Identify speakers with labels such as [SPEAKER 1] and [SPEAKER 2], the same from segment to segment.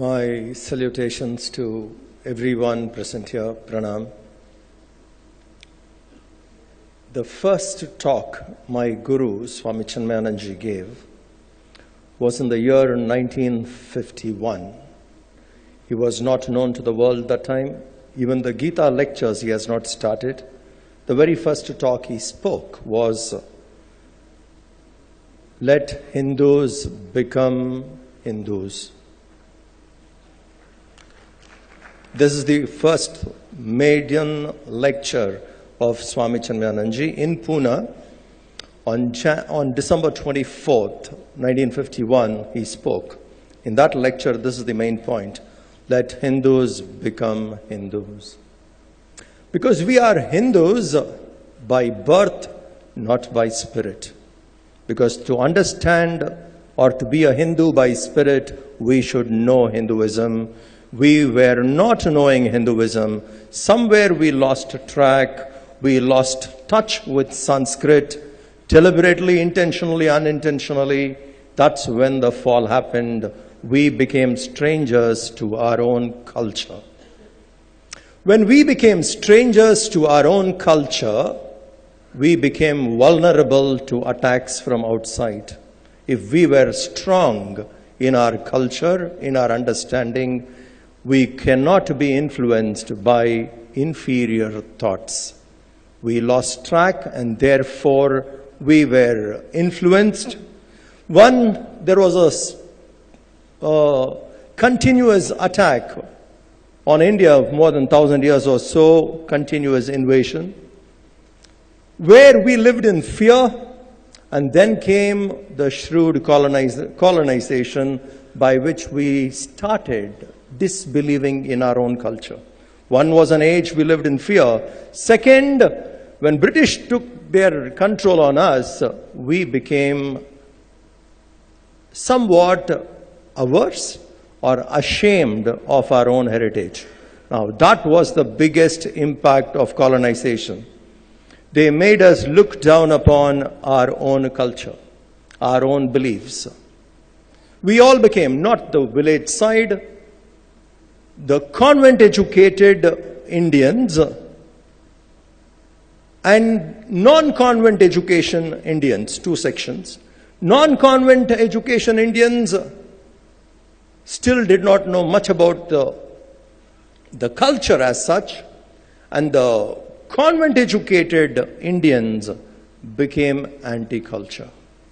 [SPEAKER 1] My salutations to everyone present here. Pranam. The first talk my guru, Swami Chinmayananji, gave was in the year 1951. He was not known to the world that time. Even the Gita lectures he has not started. The very first talk he spoke was, "Let Hindus become Hindus." This is the first maiden lecture of Swami Chinmayananji in Pune. On December 24th, 1951, he spoke. In that lecture, this is the main point: let Hindus become Hindus. Because we are Hindus by birth, not by spirit. Because to understand or to be a Hindu by spirit, we should know Hinduism. We were not knowing Hinduism. Somewhere we lost track. We lost touch with Sanskrit, deliberately, intentionally, unintentionally. That's when the fall happened. We became strangers to our own culture. When we became strangers to our own culture, we became vulnerable to attacks from outside. If we were strong in our culture, in our understanding, we cannot be influenced by inferior thoughts. We lost track and therefore we were influenced. There was a continuous attack on India of more than 1,000 years or so, continuous invasion, where we lived in fear, and then came the shrewd colonization by which we started disbelieving in our own culture. One was an age we lived in fear. Second, when British took their control on us, we became somewhat averse or ashamed of our own heritage. Now, that was the biggest impact of colonization. They made us look down upon our own culture, our own beliefs. We all became, not the village side, the convent-educated Indians and non-convent education Indians, two sections. Non-convent education Indians still did not know much about the culture as such, and the convent-educated Indians became anti-culture,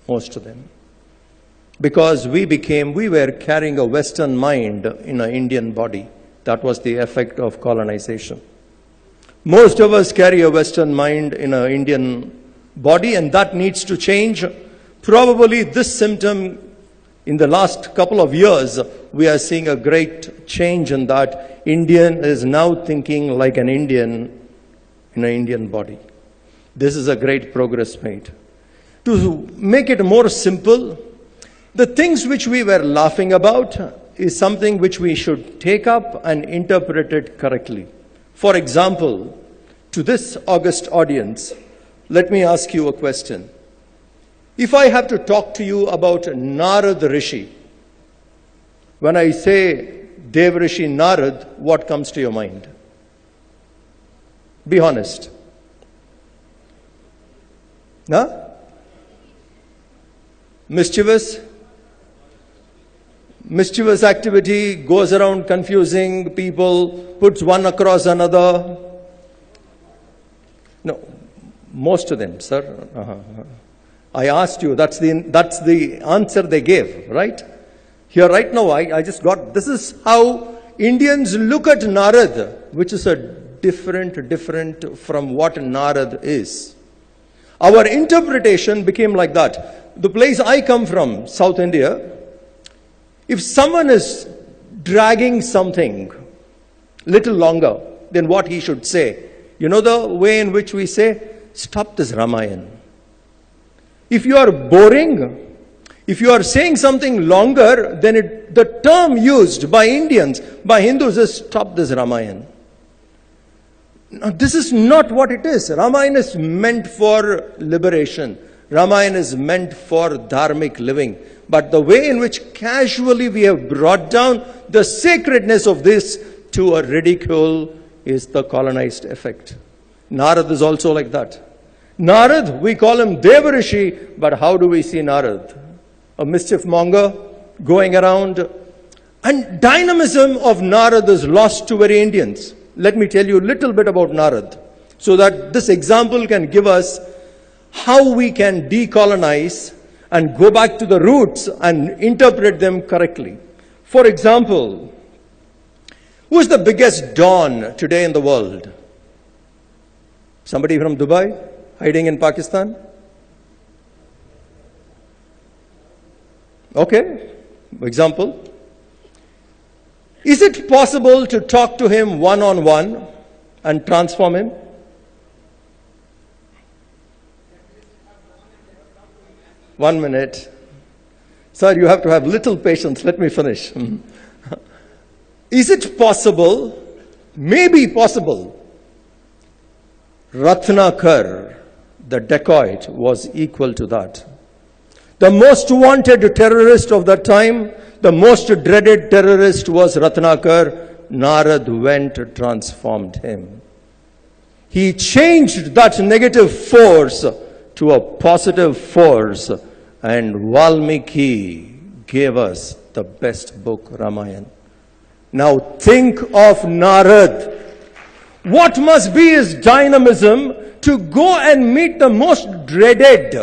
[SPEAKER 1] most of them. Because we were carrying a Western mind in an Indian body. That was the effect of colonization. Most of us carry a Western mind in an Indian body, and that needs to change. Probably this symptom, in the last couple of years, we are seeing a great change in that. Indian is now thinking like an Indian in an Indian body. This is a great progress made. To make it more simple, the things which we were laughing about is something which we should take up and interpret it correctly. For example, to this august audience, let me ask you a question. If I have to talk to you about Narad Rishi, when I say Dev Rishi Narad, what comes to your mind? Be honest. Huh? Mischievous activity, goes around confusing people, puts one across another. No, most of them, sir. I asked you, that's the answer they gave, right? Here right now, I just got, this is how Indians look at Narad, which is a different from what Narad is. Our interpretation became like that. The place I come from, South India, if someone is dragging something little longer than what he should say, you know the way in which we say, stop this Ramayana. If you are boring, if you are saying something longer, then the term used by Indians, by Hindus is stop this Ramayana. Now, this is not what it is. Ramayana is meant for liberation. Ramayana is meant for dharmic living. But the way in which casually we have brought down the sacredness of this to a ridicule is the colonized effect. Narad is also like that. Narad, we call him Devarishi, but how do we see Narad? A mischief monger going around. And dynamism of Narad is lost to very Indians. Let me tell you a little bit about Narad, so that this example can give us how we can decolonize and go back to the roots and interpret them correctly. For example, who is the biggest Don today in the world? Somebody from Dubai, hiding in Pakistan? Okay, example. Is it possible to talk to him one-on-one and transform him? One minute. Sir, you have to have little patience. Let me finish. Is it possible, maybe possible, Ratnakar, the dacoit, was equal to that? The most wanted terrorist of that time, the most dreaded terrorist was Ratnakar. Narad went and transformed him. He changed that negative force to a positive force, and Valmiki gave us the best book, Ramayana. Now think of Narad. What must be his dynamism to go and meet the most dreaded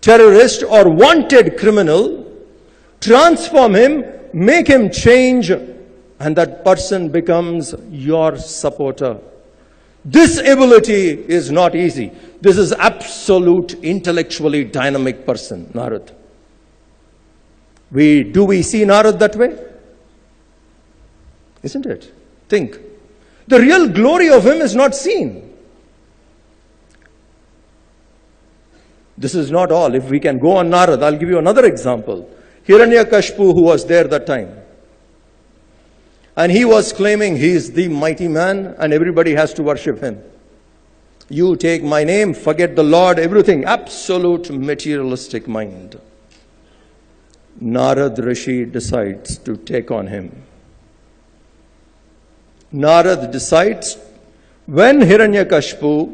[SPEAKER 1] terrorist or wanted criminal, transform him, make him change, and that person becomes your supporter. This ability is not easy. This is absolute intellectually dynamic person, Narad. Do we see Narad that way? Isn't it? Think. The real glory of him is not seen. This is not all. If we can go on Narad, I'll give you another example. Hiranyakashipu, who was there that time. And he was claiming he is the mighty man and everybody has to worship him. You take my name, forget the Lord, everything. Absolute materialistic mind. Narad Rishi decides to take on him. Narad decides, when Hiranyakashipu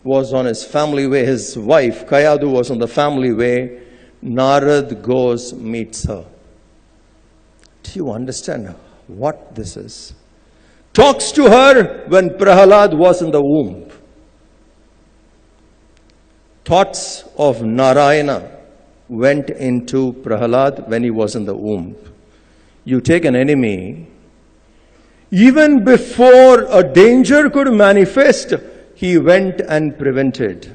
[SPEAKER 1] was on his family way, his wife Kayadu was on the family way, Narad goes, meets her. Do you understand what this is? Talks to her when Prahalad was in the womb. Thoughts of Narayana went into Prahalad when he was in the womb. You take an enemy, even before a danger could manifest, he went and prevented.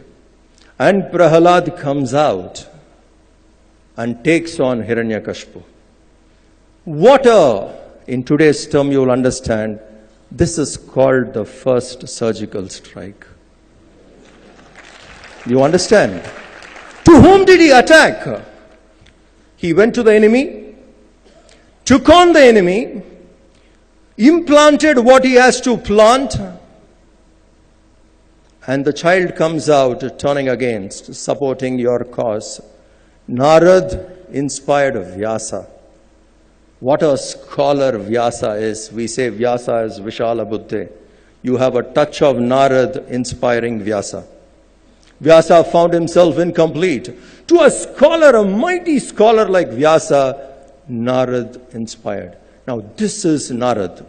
[SPEAKER 1] And Prahalad comes out and takes on Hiranyakashipu. In today's term you will understand, this is called the first surgical strike. You understand? To whom did he attack? He went to the enemy, took on the enemy, implanted what he has to plant, and the child comes out turning against, supporting your cause. Narad inspired Vyasa. What a scholar Vyasa is. We say Vyasa is Vishala Buddhe. You have a touch of Narad inspiring Vyasa. Vyasa found himself incomplete. To a scholar, a mighty scholar like Vyasa, Narad inspired. Now this is Narad.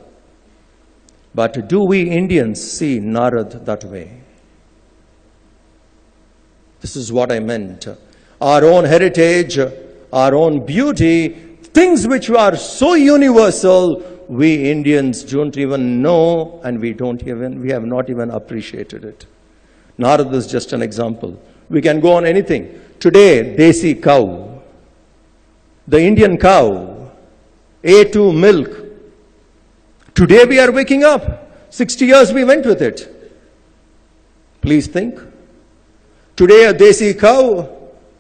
[SPEAKER 1] But do we Indians see Narad that way? This is what I meant. Our own heritage, our own beauty, things which are so universal, we Indians don't even know, and we have not even appreciated it. Narad is just an example. We can go on anything. Today, Desi cow, the Indian cow, A2 milk. Today we are waking up. 60 years we went with it. Please think. Today a Desi cow,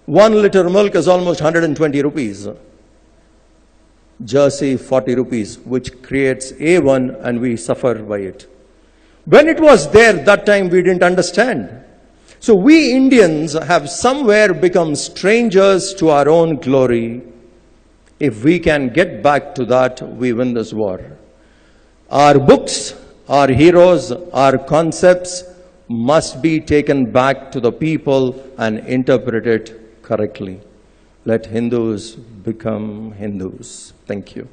[SPEAKER 1] 1 liter milk is almost 120 rupees. Jersey 40 rupees, which creates A1 and we suffer by it. When it was there, that time we didn't understand. So we Indians have somewhere become strangers to our own glory. If we can get back to that, we win this war. Our books, our heroes, our concepts must be taken back to the people and interpreted correctly. Let Hindus become Hindus. Thank you.